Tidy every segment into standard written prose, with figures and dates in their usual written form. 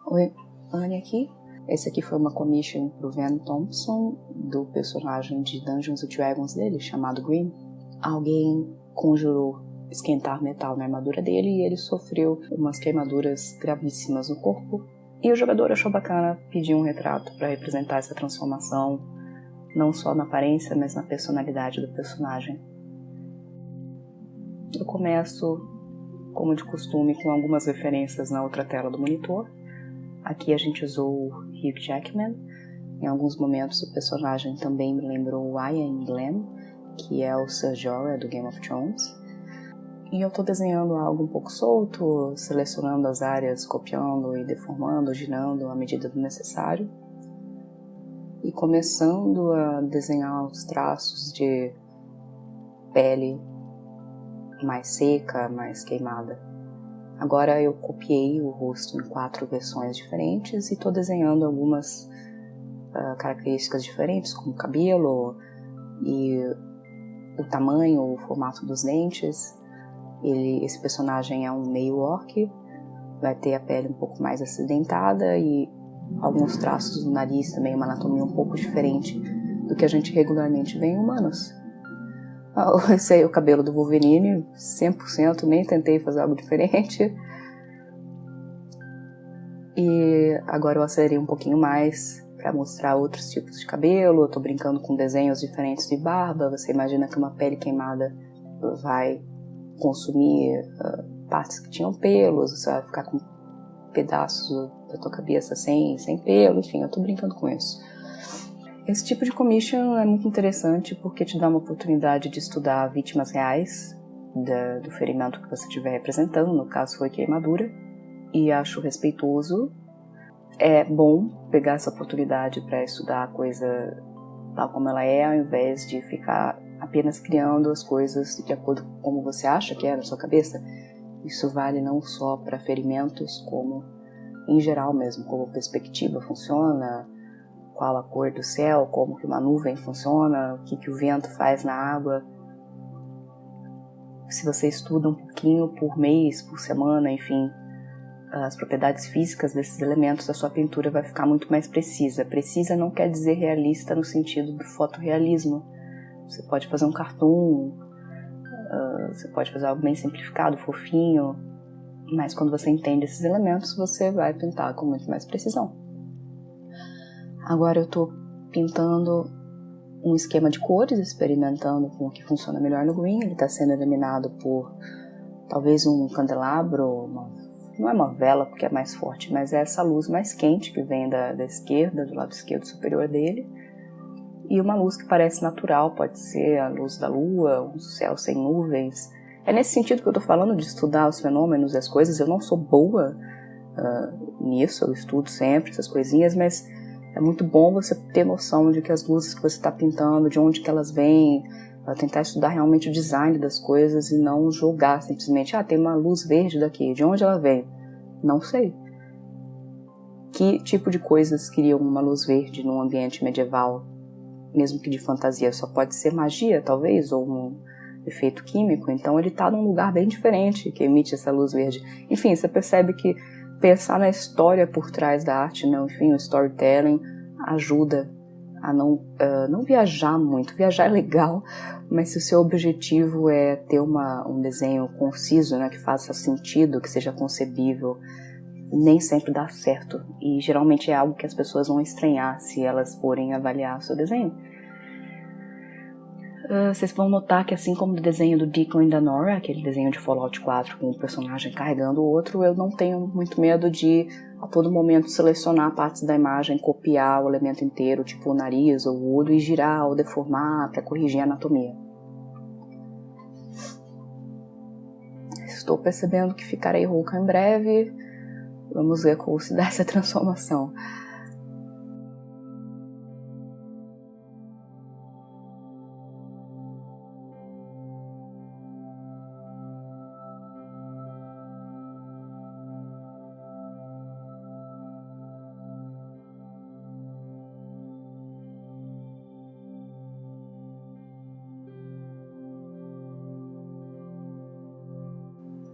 Oi, Anne aqui. Esse aqui foi uma commission pro Van Thompson, do personagem de Dungeons & Dragons dele, chamado Green. Alguém conjurou esquentar metal na armadura dele e ele sofreu umas queimaduras gravíssimas no corpo. E o jogador achou bacana pedir um retrato para representar essa transformação, não só na aparência, mas na personalidade do personagem. Eu começo, como de costume, com algumas referências na outra tela do monitor. Aqui a gente usou o Hugh Jackman. Em alguns momentos o personagem também me lembrou o Ian Glen, que é o Ser Jorah do Game of Thrones. E eu estou desenhando algo um pouco solto, selecionando as áreas, copiando e deformando, girando à medida do necessário. E começando a desenhar os traços de pele mais seca, mais queimada. Agora eu copiei o rosto em 4 versões diferentes e estou desenhando algumas características diferentes, como o cabelo e o tamanho, o formato dos dentes. Esse personagem é um meio orc, vai ter a pele um pouco mais acidentada e alguns traços do nariz também, uma anatomia um pouco diferente do que a gente regularmente vê em humanos. Esse aí é o cabelo do Wolverine, 100%, nem tentei fazer algo diferente. E agora eu acelerei um pouquinho mais para mostrar outros tipos de cabelo. Eu tô brincando com desenhos diferentes de barba. Você imagina que uma pele queimada vai consumir partes que tinham pelos, você vai ficar com pedaços da tua cabeça sem pelo, enfim, eu tô brincando com isso. Esse tipo de commission é muito interessante porque te dá uma oportunidade de estudar vítimas reais do ferimento que você estiver representando, no caso foi queimadura, e acho respeitoso. É bom pegar essa oportunidade para estudar a coisa tal como ela é, ao invés de ficar apenas criando as coisas de acordo com como você acha que é na sua cabeça. Isso vale não só para ferimentos, como em geral mesmo, como perspectiva funciona, qual a cor do céu, como que uma nuvem funciona, o que o vento faz na água. Se você estuda um pouquinho por mês, por semana, enfim, as propriedades físicas desses elementos, a sua pintura vai ficar muito mais precisa. Precisa não quer dizer realista no sentido do fotorrealismo. Você pode fazer um cartoon, você pode fazer algo bem simplificado, fofinho, mas quando você entende esses elementos, você vai pintar com muito mais precisão. Agora eu estou pintando um esquema de cores, experimentando com o que funciona melhor no Green. Ele está sendo iluminado por talvez um candelabro, não é uma vela porque é mais forte, mas é essa luz mais quente que vem da esquerda, do lado esquerdo superior dele. E uma luz que parece natural, pode ser a luz da lua, um céu sem nuvens. É nesse sentido que eu estou falando de estudar os fenômenos e as coisas. Eu não sou boa nisso, eu estudo sempre essas coisinhas, mas é muito bom você ter noção de que as luzes que você está pintando, de onde que elas vêm, tentar estudar realmente o design das coisas e não julgar simplesmente, tem uma luz verde daqui, de onde ela vem? Não sei. Que tipo de coisas criam uma luz verde num ambiente medieval, mesmo que de fantasia? Só pode ser magia, talvez, ou um efeito químico. Então ele está num lugar bem diferente que emite essa luz verde. Enfim, você percebe que pensar na história por trás da arte, né? Enfim, o storytelling ajuda a não viajar muito. Viajar é legal, mas se o seu objetivo é ter um desenho conciso, né, que faça sentido, que seja concebível, nem sempre dá certo. E geralmente é algo que as pessoas vão estranhar se elas forem avaliar o seu desenho. Vocês vão notar que assim como o desenho do Deacon e da Nora, aquele desenho de Fallout 4 com um personagem carregando o outro, eu não tenho muito medo de a todo momento selecionar partes da imagem, copiar o elemento inteiro, tipo o nariz ou o olho, e girar ou deformar para corrigir a anatomia. Estou percebendo que ficarei rouca em breve. Vamos ver como se dá essa transformação.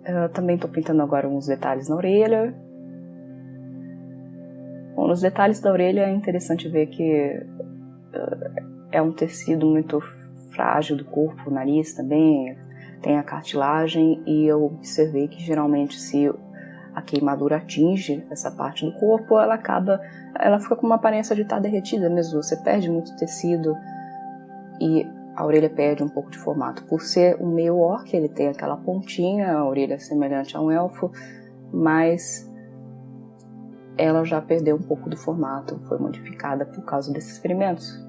Eu também estou pintando agora uns detalhes na orelha. Bom, nos detalhes da orelha é interessante ver que é um tecido muito frágil do corpo, o nariz também, tem a cartilagem, e eu observei que geralmente se a queimadura atinge essa parte do corpo, ela fica com uma aparência de estar derretida mesmo, você perde muito tecido e a orelha perde um pouco de formato. Por ser um meio orc, ele tem aquela pontinha, a orelha é semelhante a um elfo, mas ela já perdeu um pouco do formato, foi modificada por causa desses experimentos.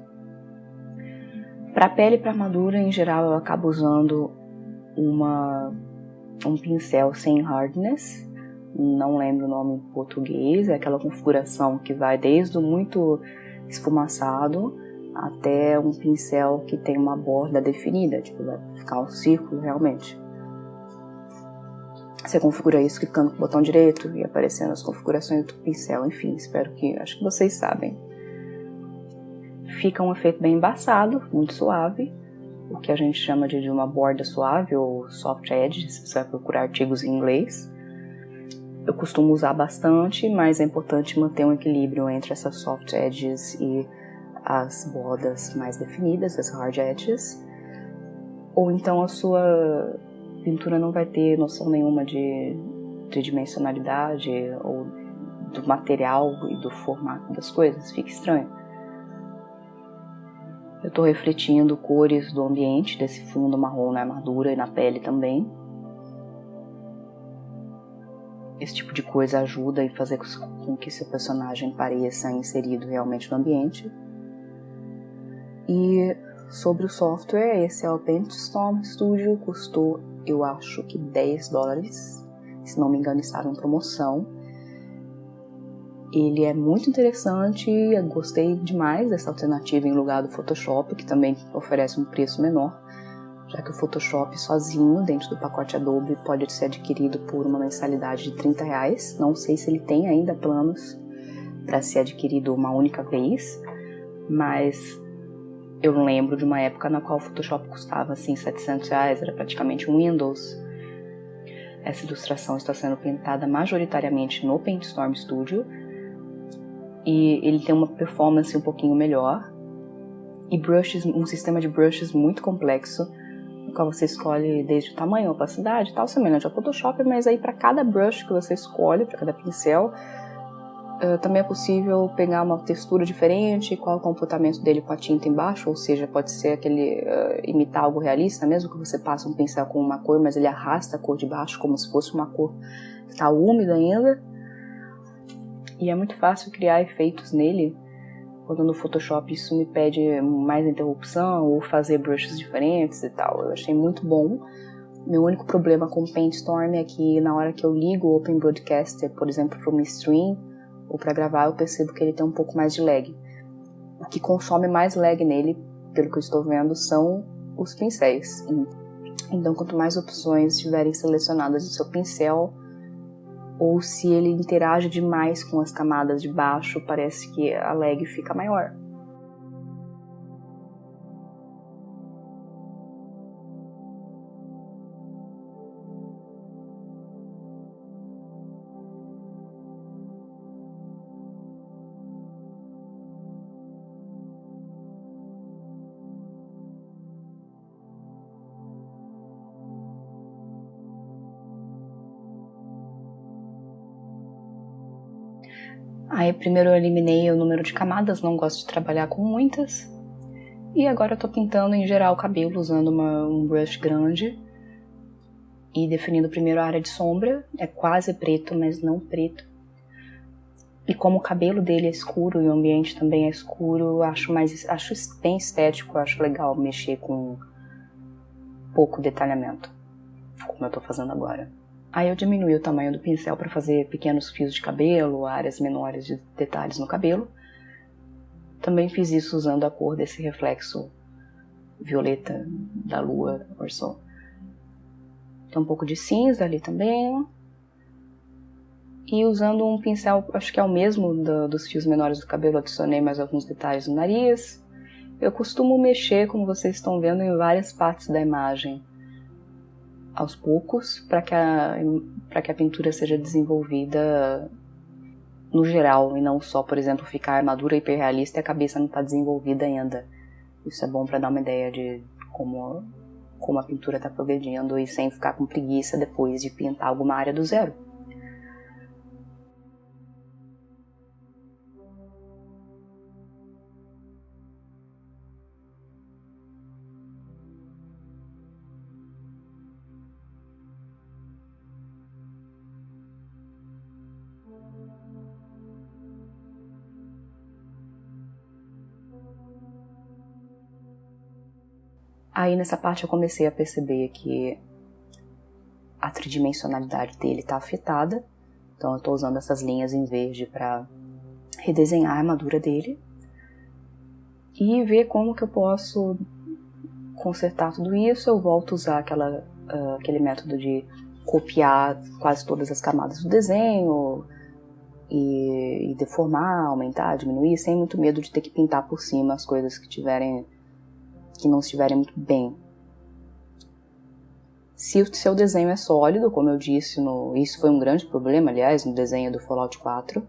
Para pele e para armadura, em geral, eu acabo usando um pincel sem hardness, não lembro o nome em português, é aquela configuração que vai desde o muito esfumaçado até um pincel que tem uma borda definida, tipo, vai ficar um círculo realmente. Você configura isso clicando com o botão direito e aparecendo as configurações do pincel, enfim, acho que vocês sabem. Fica um efeito bem embaçado, muito suave, o que a gente chama de uma borda suave ou soft edge, se você vai procurar artigos em inglês. Eu costumo usar bastante, mas é importante manter um equilíbrio entre essas soft edges e as bordas mais definidas, as hard edges. Ou então a sua pintura não vai ter noção nenhuma de dimensionalidade ou do material e do formato das coisas, fica estranho. Eu estou refletindo cores do ambiente, desse fundo marrom na armadura e na pele também. Esse tipo de coisa ajuda em fazer com que seu personagem pareça inserido realmente no ambiente. E sobre o software, esse é o PaintStorm Studio, custou, eu acho que $10, se não me engano estava em promoção. Ele é muito interessante, eu gostei demais dessa alternativa em lugar do Photoshop, que também oferece um preço menor, já que o Photoshop sozinho, dentro do pacote Adobe, pode ser adquirido por uma mensalidade de R$30. Não sei se ele tem ainda planos para ser adquirido uma única vez, mas eu lembro de uma época na qual o Photoshop custava assim R$700, era praticamente um Windows. Essa ilustração está sendo pintada majoritariamente no PaintStorm Studio, e ele tem uma performance um pouquinho melhor, e um sistema de brushes muito complexo, no qual você escolhe desde o tamanho, a opacidade, tal, semelhante ao Photoshop, mas aí para cada brush que você escolhe, para cada pincel, também é possível pegar uma textura diferente, qual é o comportamento dele com a tinta embaixo, ou seja, pode ser imitar algo realista, mesmo que você passe um pincel com uma cor, mas ele arrasta a cor de baixo como se fosse uma cor que está úmida ainda. E é muito fácil criar efeitos nele, quando no Photoshop isso me pede mais interrupção ou fazer brushes diferentes e tal. Eu achei muito bom. Meu único problema com o PaintStorm é que na hora que eu ligo o Open Broadcaster, por exemplo, para uma stream ou para gravar, eu percebo que ele tem um pouco mais de lag. O que consome mais lag nele, pelo que eu estou vendo, são os pincéis. Então, quanto mais opções estiverem selecionadas no seu pincel, ou se ele interage demais com as camadas de baixo, parece que a lag fica maior. Aí primeiro eu eliminei o número de camadas, não gosto de trabalhar com muitas. E agora eu tô pintando em geral o cabelo usando um brush grande. E definindo primeiro a área de sombra, é quase preto, mas não preto. E como o cabelo dele é escuro e o ambiente também é escuro, acho bem estético, acho legal mexer com pouco detalhamento, como eu tô fazendo agora. Aí eu diminui o tamanho do pincel para fazer pequenos fios de cabelo, áreas menores de detalhes no cabelo. Também fiz isso usando a cor desse reflexo violeta da lua, Orson. Tem um pouco de cinza ali também. E usando um pincel, acho que é o mesmo dos fios menores do cabelo, adicionei mais alguns detalhes no nariz. Eu costumo mexer, como vocês estão vendo, em várias partes da imagem, aos poucos, para que a pintura seja desenvolvida no geral, e não só, por exemplo, ficar a armadura hiperrealista e a cabeça não está desenvolvida ainda. Isso é bom para dar uma ideia de como a pintura está progredindo e sem ficar com preguiça depois de pintar alguma área do zero. Aí nessa parte eu comecei a perceber que a tridimensionalidade dele está afetada, então eu estou usando essas linhas em verde para redesenhar a armadura dele e ver como que eu posso consertar tudo isso. Eu volto a usar aquele método de copiar quase todas as camadas do desenho e deformar, aumentar, diminuir, sem muito medo de ter que pintar por cima as coisas que não estiverem muito bem. Se o seu desenho é sólido, como eu disse, isso foi um grande problema, aliás, no desenho do Fallout 4,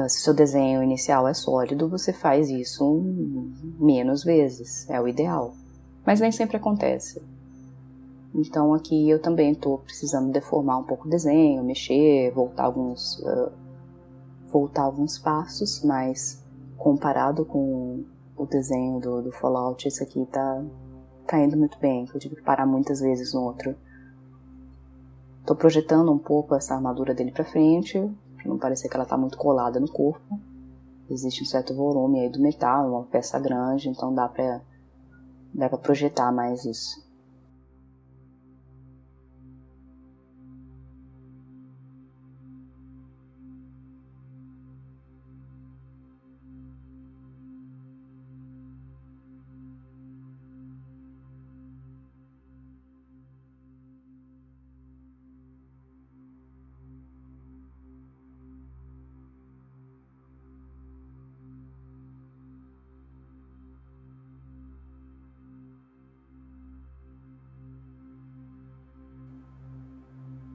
se o seu desenho inicial é sólido, você faz isso menos vezes, é o ideal. Mas nem sempre acontece. Então aqui eu também estou precisando deformar um pouco o desenho, mexer, voltar alguns passos, mas comparado com o desenho do Fallout, esse aqui tá indo muito bem, eu tive que parar muitas vezes no outro. Tô projetando um pouco essa armadura dele pra frente, pra não parecer que ela tá muito colada no corpo. Existe um certo volume aí do metal, uma peça grande, então dá pra projetar mais isso.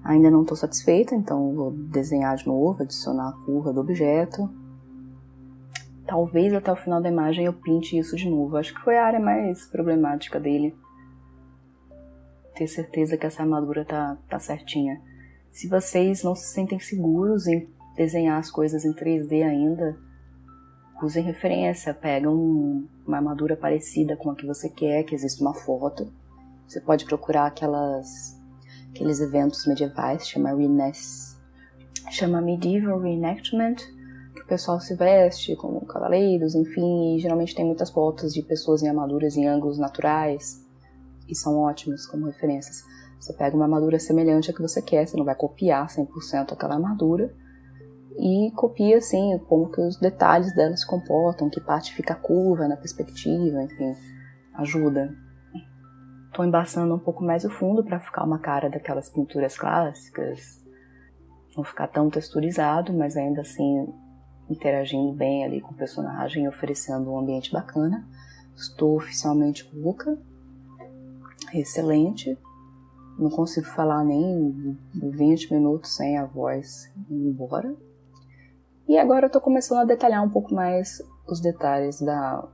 Ainda não estou satisfeita, então vou desenhar de novo, adicionar a curva do objeto. Talvez até o final da imagem eu pinte isso de novo. Acho que foi a área mais problemática dele. Ter certeza que essa armadura tá certinha. Se vocês não se sentem seguros em desenhar as coisas em 3D ainda, usem referência, pegam uma armadura parecida com a que você quer, que existe uma foto. Você pode procurar aqueles eventos medievais, chama Medieval Reenactment, que o pessoal se veste como cavaleiros, enfim, e geralmente tem muitas fotos de pessoas em armaduras em ângulos naturais, e são ótimos como referências. Você pega uma armadura semelhante à que você quer, você não vai copiar 100% aquela armadura, e copia, assim, como que os detalhes dela se comportam, que parte fica curva na perspectiva, enfim, ajuda. Estou embaçando um pouco mais o fundo para ficar uma cara daquelas pinturas clássicas, não ficar tão texturizado, mas ainda assim interagindo bem ali com o personagem e oferecendo um ambiente bacana. Estou oficialmente rouca, excelente, não consigo falar nem 20 minutos sem a voz ir embora. E agora eu estou começando a detalhar um pouco mais os detalhes da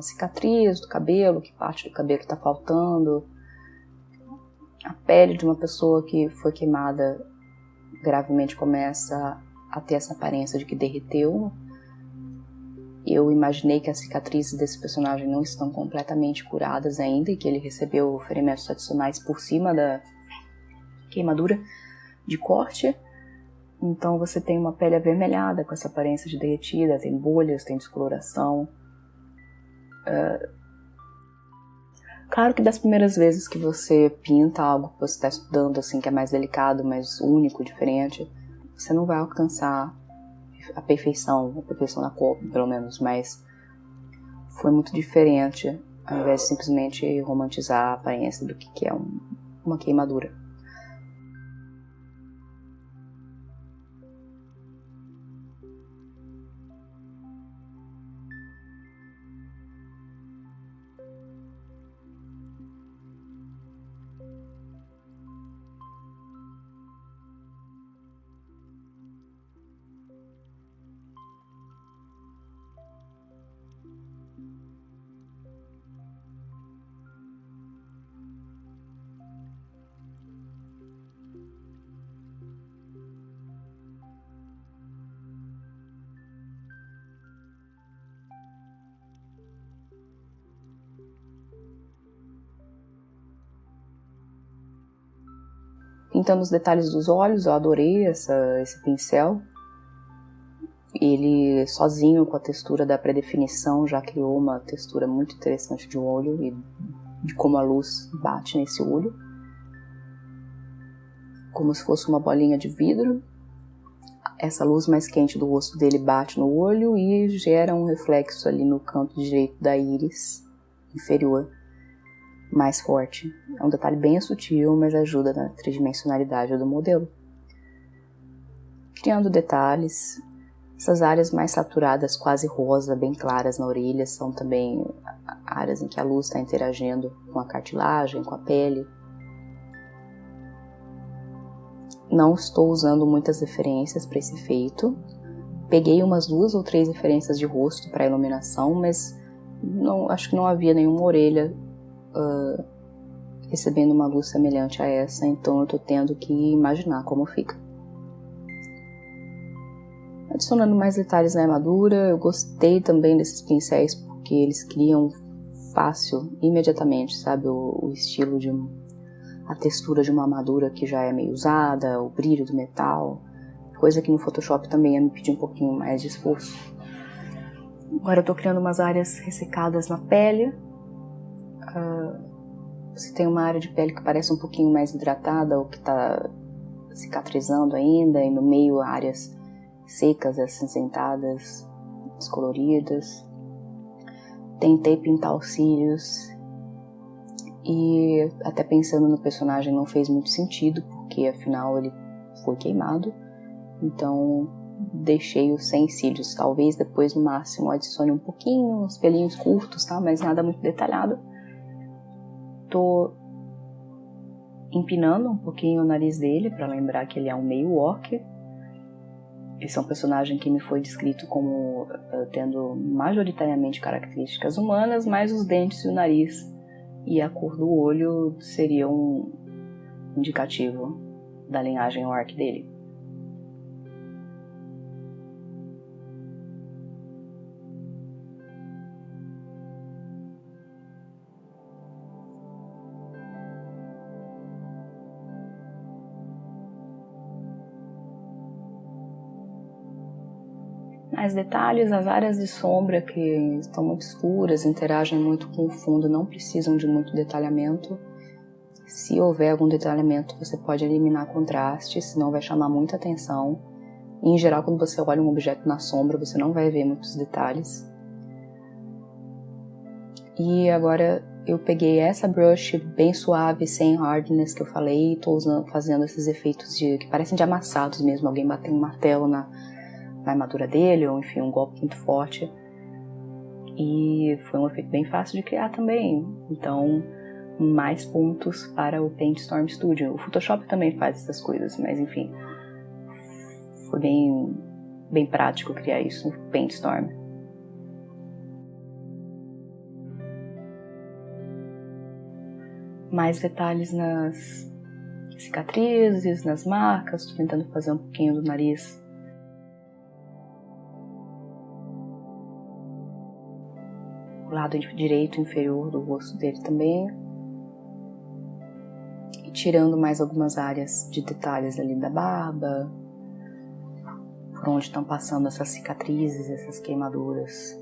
cicatriz, do cabelo, que parte do cabelo está faltando, a pele de uma pessoa que foi queimada gravemente começa a ter essa aparência de que derreteu. Eu imaginei que as cicatrizes desse personagem não estão completamente curadas ainda e que ele recebeu ferimentos adicionais por cima da queimadura de corte. Então você tem uma pele avermelhada com essa aparência de derretida, tem bolhas, tem descoloração. Claro que das primeiras vezes que você pinta algo que você está estudando, assim, que é mais delicado, mais único, diferente, você não vai alcançar a perfeição da cor, pelo menos, mas foi muito diferente, ao invés de simplesmente romantizar a aparência do que é uma queimadura. Pintando os detalhes dos olhos, eu adorei esse pincel. Ele, sozinho, com a textura da pré-definição, já criou uma textura muito interessante de olho e de como a luz bate nesse olho. Como se fosse uma bolinha de vidro. Essa luz mais quente do rosto dele bate no olho e gera um reflexo ali no canto direito da íris inferior, mais forte. É um detalhe bem sutil, mas ajuda na tridimensionalidade do modelo. Criando detalhes, essas áreas mais saturadas, quase rosa, bem claras na orelha, são também áreas em que a luz está interagindo com a cartilagem, com a pele. Não estou usando muitas referências para esse efeito. Peguei umas 2 ou 3 referências de rosto para iluminação, mas acho que não havia nenhuma orelha recebendo uma luz semelhante a essa, então eu estou tendo que imaginar como fica. Adicionando mais detalhes na armadura, eu gostei também desses pincéis porque eles criam fácil, imediatamente, sabe, o estilo a textura de uma armadura que já é meio usada, o brilho do metal, coisa que no Photoshop também ia me pedir um pouquinho mais de esforço. Agora eu estou criando umas áreas ressecadas na pele. Você tem uma área de pele que parece um pouquinho mais hidratada ou que está cicatrizando ainda, e no meio áreas secas, acinzentadas, descoloridas. Tentei pintar os cílios e até pensando no personagem não fez muito sentido, porque afinal ele foi queimado, então deixei-o sem cílios. Talvez depois no máximo adicione um pouquinho, uns pelinhos curtos, tá? Mas nada muito detalhado. Tô empinando um pouquinho o nariz dele para lembrar que ele é um meio orc. Esse é um personagem que me foi descrito como tendo majoritariamente características humanas, mas os dentes e o nariz e a cor do olho seriam um indicativo da linhagem orc dele. Mais detalhes, as áreas de sombra que estão muito escuras, interagem muito com o fundo, não precisam de muito detalhamento. Se houver algum detalhamento, você pode eliminar contraste, senão vai chamar muita atenção. E, em geral, quando você olha um objeto na sombra, você não vai ver muitos detalhes. E agora eu peguei essa brush bem suave, sem hardness que eu falei, e estou fazendo esses efeitos que parecem de amassados mesmo, alguém batendo um martelo na armadura dele, ou enfim, um golpe muito forte. E foi um efeito bem fácil de criar também. Então, mais pontos para o Paint Storm Studio. O Photoshop também faz essas coisas, mas enfim, foi bem prático criar isso no Paint Storm. Mais detalhes nas cicatrizes, nas marcas. Estou tentando fazer um pouquinho do nariz. O lado direito inferior do rosto dele também. E tirando mais algumas áreas de detalhes ali da barba, por onde estão passando essas cicatrizes, essas queimaduras.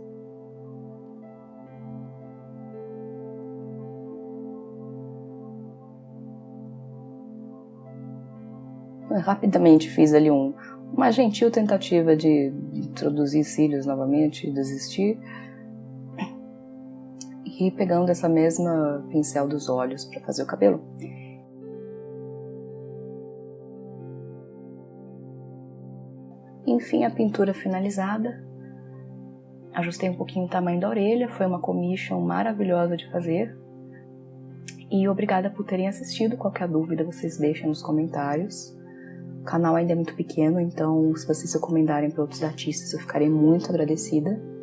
Eu rapidamente fiz ali uma gentil tentativa de introduzir cílios novamente e desistir. E pegando essa mesma pincel dos olhos para fazer o cabelo. Enfim, a pintura finalizada. Ajustei um pouquinho o tamanho da orelha, foi uma commission maravilhosa de fazer. E obrigada por terem assistido. Qualquer dúvida vocês deixem nos comentários. O canal ainda é muito pequeno, então se vocês recomendarem para outros artistas eu ficarei muito agradecida.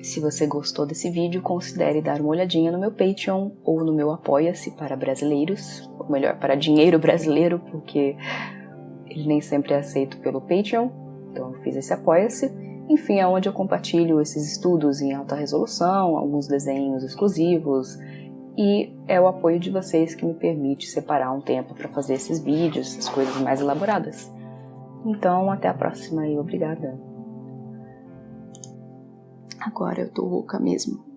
Se você gostou desse vídeo, considere dar uma olhadinha no meu Patreon ou no meu Apoia-se para brasileiros, ou melhor, para dinheiro brasileiro, porque ele nem sempre é aceito pelo Patreon, então eu fiz esse Apoia-se. Enfim, é onde eu compartilho esses estudos em alta resolução, alguns desenhos exclusivos E é o apoio de vocês que me permite separar um tempo para fazer esses vídeos, essas coisas mais elaboradas. Então, até a próxima e obrigada. Agora eu tô rouca mesmo.